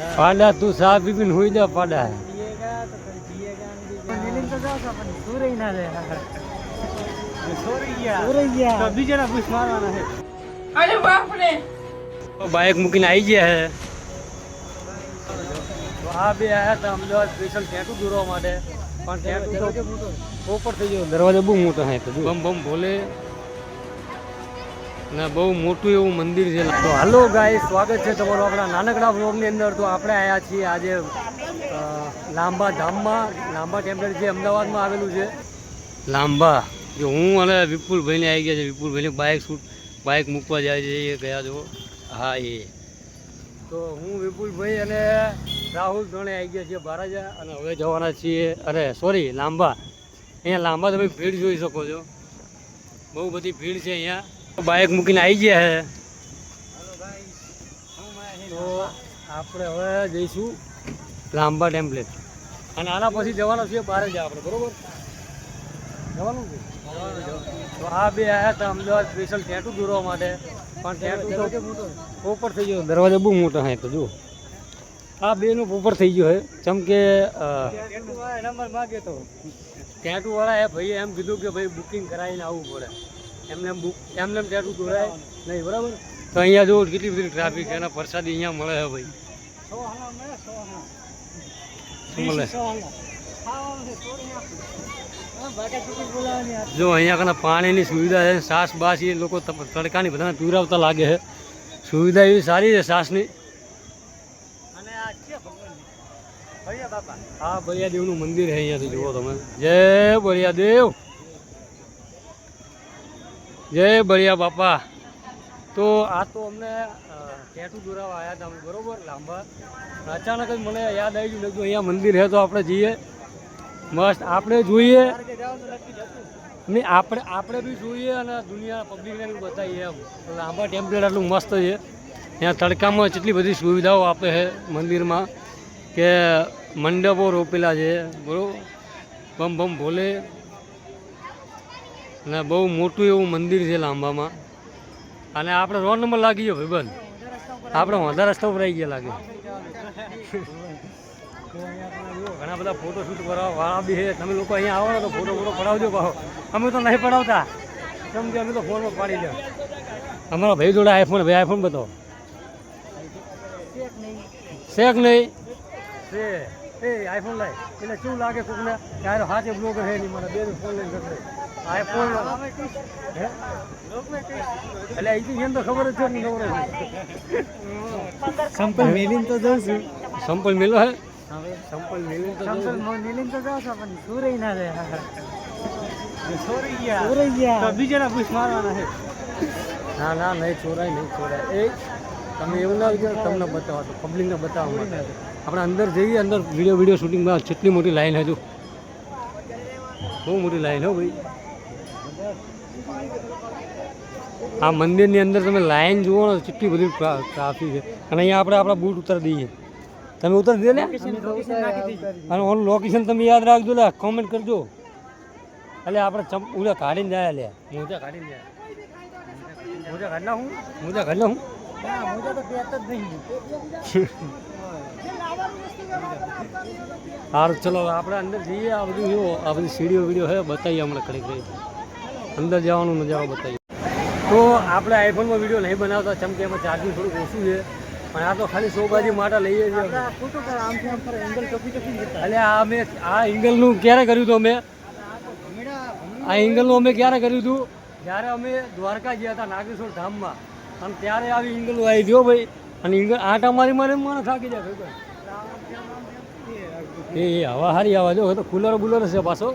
पाडा तू साहब भी हुई जा पाडा है बाइक મૂકીને આવી ગયા હે તો આ બે આયા હતા અમદાવાદ સ્પેશિયલ ટેટુ દોરવા માટે પણ ટેટુ તો પોપર થઈ ગયો દરવાજો બહુ મોટો હે તો બમ બમ બોલે ને બહુ મોટું એવું મંદિર છે તો હાલો ગાઈસ સ્વાગત છે તમારું આપણા નાનકડા વ્લોગની અંદર તો આપણે આવ્યા છીએ આજે લાંબા ધામમાં લાંબા ટેમ્પલ જે અમદાવાદમાં આવેલું છે લાંબા જો હું અને વિપુલભાઈને આવી ગયા છે વિપુલભાઈને બાઇક મૂકવા જાય છે એ ગયા છો હા એ તો હું વિપુલભાઈ અને રાહુલ ત્રણે આવી ગયા છીએ બારાજા અને હવે જવાના છીએ અરે સોરી લાંબા અહીંયા લાંબા તમે ભીડ જોઈ શકો છો બહુ બધી ભીડ છે અહીંયા બાઇક મૂકીને આવી ગયા છે તો આપણે હવે જઈશું લાંબા ટેમ્પલેટ અને આના પછી જવાનું છે બારાજા આપણે બરાબર જવાનું છે તો આ બે આવ્યા હતા અમદાવાદ સ્પેશિયલ ટેટુ દોરવા માટે પણ ટેટુ તો પોપર થઈ ગયો દરવાજો બહુ મોટો હે તો જો આ બેનું પોપર થઈ ગયો હે ચમ કે નંબર માગ્યો તો ટેટુ વાળા એ ભાઈએ એમ કીધું કે ભાઈ બુકિંગ કરાવીને આવવું પડે એમને ટેટુ દોરાય નહીં બરાબર તો અહીંયા જો કેટલી બધી ટ્રાફિક છે એના પ્રસાદી અહીંયા મળે છે ભાઈ શું મળે જો અહીંયા કને પાણીની સુવિધા છે સાસ બાસ એ લોકો તડકાની બધાને પીવરાવતા લાગે છે સુવિધા એવી સારી છે સાસની હા બળિયાદેવનું મંદિર છે અહીંયાથી જુઓ તમે જય બળિયાદેવ જય બળિયા બાપા તો આ તો અમને ટેટુ દોરાવા આવ્યા હતા અમે બરોબર લાંબા અચાનક જ મને યાદ આવી ગયું લગતું અહીંયા મંદિર છે તો આપણે જઈએ મસ્ત આપણે જોઈએ નહીં આપણે બી જોઈએ અને દુનિયા પબ્લિકને બી બતાવીએ એમ લાંબા ટેમ્પલેટ આટલું મસ્ત છે ત્યાં તડકામાં કેટલી બધી સુવિધાઓ આપે છે મંદિરમાં કે મંડપો રોપેલા છે બરાબર બમ બમ ભોલે અને બહુ મોટું એવું મંદિર છે લાંબામાં અને આપણે રોડ નંબર લાગી ગયો ભાઈબંધ આપણે વાંધા રસ્તા ઉપર આવી ગયા લાગે ઘણા બધા ફોટો શૂટ કરવા વાળા બી છે તમે લોકો અહીંયા આવો ને તો ફોટો પડાવજો પાછો અમે તો નહીં પડાવતા કેમ કે અમે તો ફોનમાં પાડી દે અમારા ભાઈ જોડે આઈફોન ભાઈ આઈફોન બતાવો શેક નહીં છે એ આઈફોન લાય એટલે શું લાગે કોકને ત્યારે હાથે બ્લોગર છે નહીં મારા બે ફોન લઈને જશે આઈફોન એટલે અહીંથી એમ તો ખબર જ છે ને ખબર સંપલ મેલીને તો જઉં છું સંપલ મેલો હે સંપલ મેલીને તો જાઉં છું પણ સુરઈ ના રહે ચોરાઈ ગયા બીજાના પૂછ મારવાના છે ના ના નહીં ચોરાય એ તમે એવું ના વિચારો તમને બતાવો તો પબ્લિકને બતાવવા માટે આપણે અંદર જઈએ અંદર વિડીયો શૂટિંગમાં કેટલી મોટી લાઈન હજુ બહુ મોટી લાઈન હો ભાઈ આ મંદિરની અંદર તમે લાઈન જુઓ ને કેટલી બધી ટ્રાફિક છે અને અહીંયા આપણે આપણા બૂટ ઉતારી દઈએ તમે ઉતારી દે ને અને ઓનું લોકેશન તમે યાદ રાખજો લે કોમેન્ટ કરજો એટલે આપણે ઉડા કાઢીને જાય લે મોજા કાઢીને જાય મોજા કાઢલા હું સારું ચલો આપણે અંદર જઈએ આ બધું જુઓ આ બધી સીડીઓ વિડીયો છે બતાવીએ હમણાં ખરી અંદર જવાનું નજારો બતાવીએ તો આપણે આઈફોનમાં વિડીયો નહીં બનાવતા ચમ કે એમાં ચાર્જિંગ થોડુંક ઓછું છે પણ આ તો ખાલી શોબાજી માટે લઈએ છીએ એટલે આ એંગલનું ક્યારે કર્યું હતું અમે ક્યારે કર્યું હતું જ્યારે અમે દ્વારકા ગયા હતા નાગેશ્વર ધામમાં અને ત્યારે આવી એંગલો આવી ગયો ભાઈ અને આટા મારી મને થાકી જાય ભાઈ એ હવા સારી આવા જો તો કુલર છે પાછો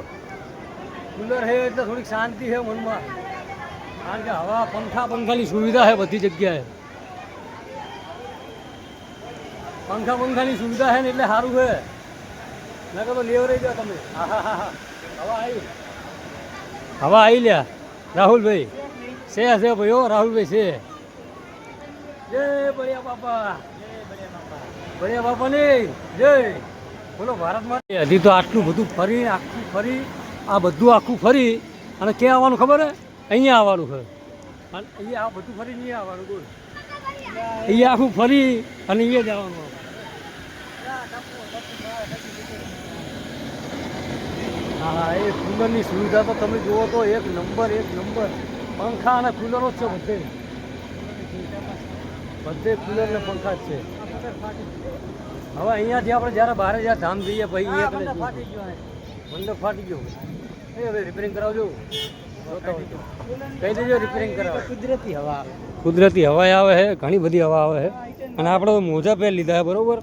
કુલર છે એટલે થોડીક શાંતિ છે મનમાં કારણ કે હવા પંખાની સુવિધા છે બધી જગ્યાએ પંખાની સુવિધા છે ને એટલે સારું છે ના તો લેવરાઈ ગયા તમે હા હવા આવી લ્યા રાહુલભાઈ છે ભાઈ હો રાહુલભાઈ છે જય બળિયા બાપા ને જય બોલો ભારતમાં હજી તો આટલું બધું ફરી આ બધું આખું ફરી અને ક્યાં આવવાનું ખબર હે અહીંયા આવવાનું છે અને અહીંયા આ બધું ફરી નહીં આવવાનું બોલ અહીંયા આખું ફરી અને અહીંયા જ આવવાનું હા એ કુલરની સુવિધા તો તમે જુઓ તો એક નંબર પંખા અને કુલરો જ છે બધે કુલર ને પંખા જ છે. હવે અહીંયાથી આપણે જ્યારે બહાર જ્યાં ધામ જઈએ ભાઈ અહીંયા મંડપ ફાટી ગયો એ હવે રિપેરિંગ કરાવજો કહી દેજો રિપેરિંગ કરાવો. કુદરતી હવા આવે છે ઘણી બધી હવા આવે છે અને આપણે મોજા પહેર લીધા છે બરોબર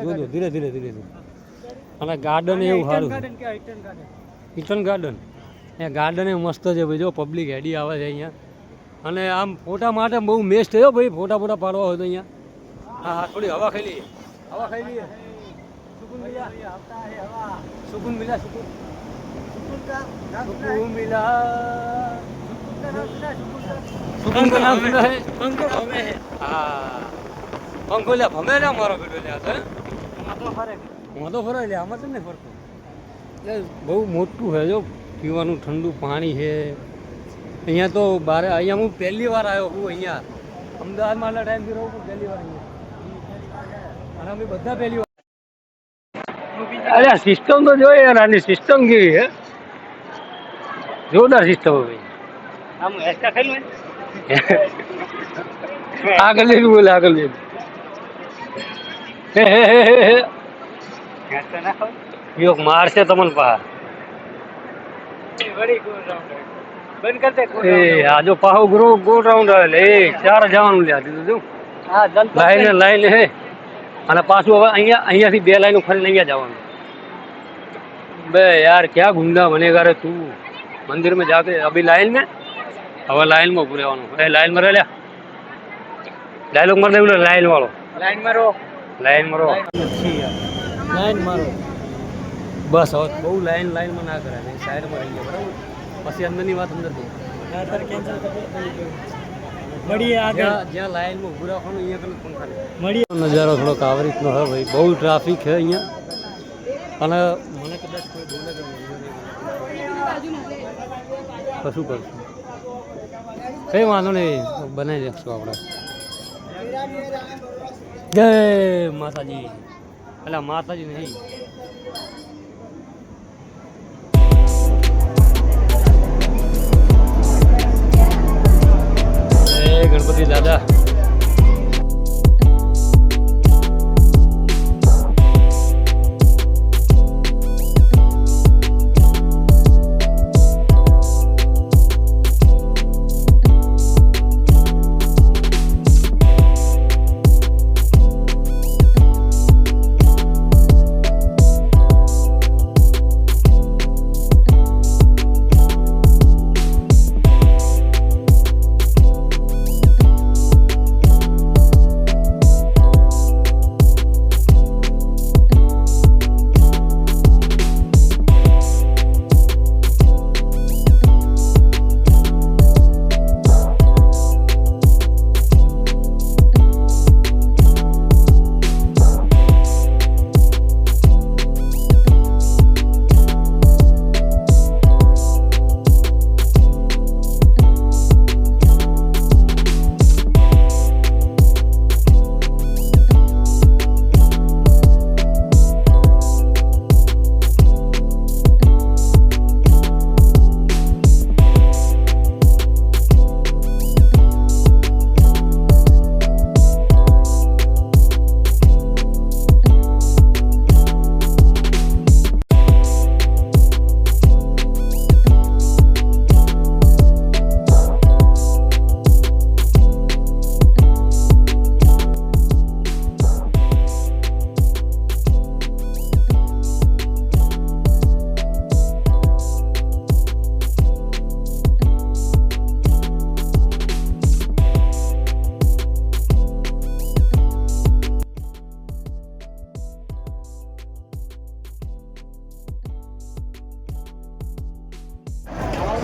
જોજો ધીરે ધીરે અને ગાર્ડન એવું સારું ઈટન ગાર્ડન એ ગાર્ડન એ મસ્ત છે ભાઈ જો પબ્લિક હેડી આવે છે અહીંયા અને આમ ફોટા માટે બહુ મેસ્ટ થયો ભાઈ ફોટા પાડવા હોય તો અહીંયા હા થોડી હવા ખાઈ લઈએ સુકૂન મિલા સુકૂન का नाम सुना है पंखो भमे है हाँ पंखो ल्या भमे ना मारो बेटो ल्या तो फरे ल्या आमा तो नहीं फरतो એટલે બહુ મોટું છે જો પીવાનું ઠંડુ પાણી છે અહીંયા તો બારે અહીંયા હું પહેલી વાર આવ્યો હું અહીંયા અમદાવાદમાં આટલા ટાઈમથી રહું પણ પહેલી વાર અહીંયા અને અમે બધા પહેલી વાર. અરે સિસ્ટમ તો જોઈએ યાર આની સિસ્ટમ કેવી છે જોરદાર સિસ્ટમ ભાઈ આમ એક્સ્ટ્રા ખાઈ લો આગળ લેવું બોલે આગળ લેવું યોગ મારશે તમને પા આ જો પાહો ગોળ રાઉન્ડ આવે એ ચાર જવાનું લ્યા દીધું જો લાઈન હે અને પાછું હવે અહીંયાથી 2 લાઈનો ફરીને અહીંયા જવાનું. बे यार क्या गुंडा बनेगा रे तू मंदिर में जाके अभी लाइन में હવે લાઈન માં ઉભું રહેવાનું. લાઈન માં રહ્યા ડાયલોગ માર દેવું લાઈન વાળો લાઈન મારો બસ હવે બહુ લાઈન માં ના કરાય નહીં સાઈડમાં રહી ગયા બરાબર પછી અંદરની વાત અંદર જ્યાં લાઈનમાં ઉભું રાખવાનું અહીંયા કને પંખા મળીએ. નજારો થોડોક આવી રીતનો હોય ભાઈ બહુ ટ્રાફિક છે અહીંયા અને મને કદાચ કોઈ બોલે કે શું કરશું કઈ વાંધો નહીં બનાવી દઈશું આપણે. જય માતાજી એટલે માતાજી નહીં જય ગણપતિ દાદા.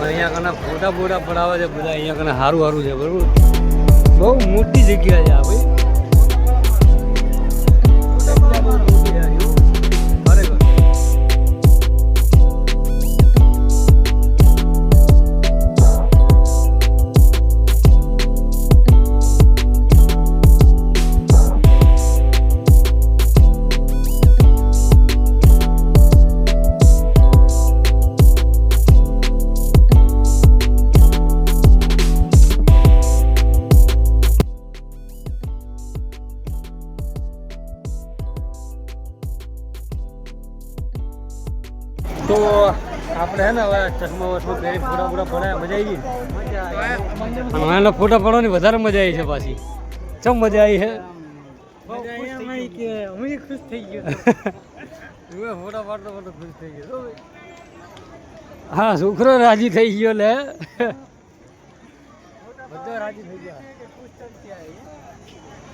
અહીંયા કને ફોટા પડાવે છે બધા અહીંયા કને સારું છે બરોબર બહુ મોટી જગ્યા છે આ ભાઈ તો આપણે હે ને હવે ચશ્મા વસમાં પહેરી ફોટા ફોટા પડાયા મજા આવી ગઈ અને એના ફોટા પડવાની વધારે મજા આવી છે પાછી ચમ મજા આવી છે અમે ખુશ થઈ ગયો ફોટા પાડતો પાડતો ખુશ થઈ ગયો હા છોકરો રાજી થઈ ગયો લે બધા રાજી થઈ ગયા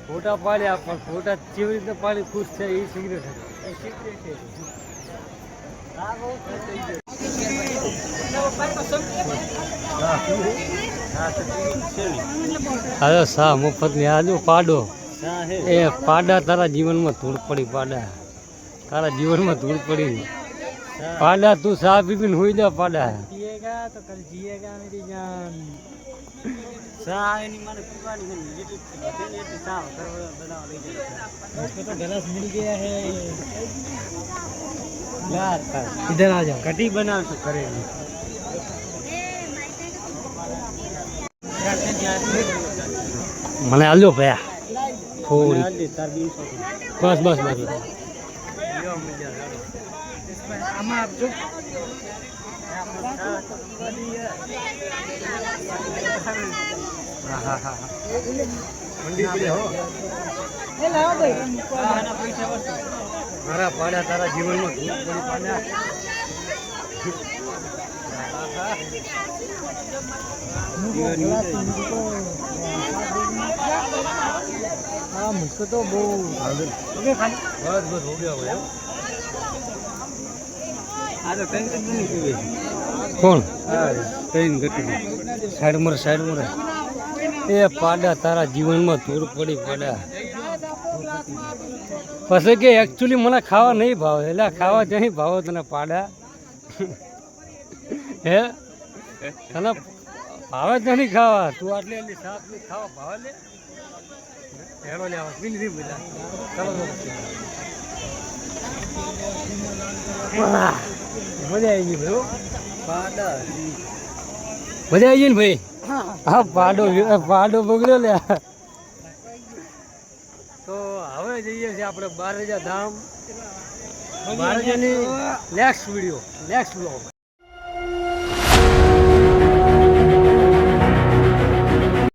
ફોટા પાડ્યા પણ ફોટા કેવી રીતે પાડી ખુશ છે એ સિગરેટ અરે સા મફત ની આજુ પાડો એ પાડા તારા જીવનમાં ધૂળ પડી પાડા તારા જીવનમાં ધૂળ પડી પાડા તું સા પીપીને હોઈ જા પાડા તો કલ જીએગા મેરી જાન સા એની મને પીવાની છે જેટલી સા બનાવવા લઈ જાય इसको तो गलास मिल गया है यार इधर आ जाओ कटी बनावशो करे મને આલ્યો ભયા થોડી બસ બસ બસ આમાં આપજો હા હા મારા પાડા તારા જીવનમાં हाँ मुझको तो वो बस बस हो गया भाई आज टेंशन नहीं पीवे कौन ट्रेन गटी साइड मरे ए पाड़ा तारा जीवन में धूળ પડી પાડા પછી કે એકચ્યુઅલી મને ખાવા નહીં ભાવે એટલે ખાવા નહીં ભાવો તને પાડા હે તને ભાવે જ નહીં ખાવા તું આટલી આટલી શાક ખાવા ભાવે લે હેડો લે આવા પીલી બધા ચાલો મજા આવી ગઈ ભાઈ પાડા મજા આવી ગઈ ને ભાઈ હા પાડો બગડ્યો લે તો હવે જઈએ છીએ આપણે બારજા ધામ બારજાની નેક્સ્ટ વિડીયો નેક્સ્ટ બ્લોગ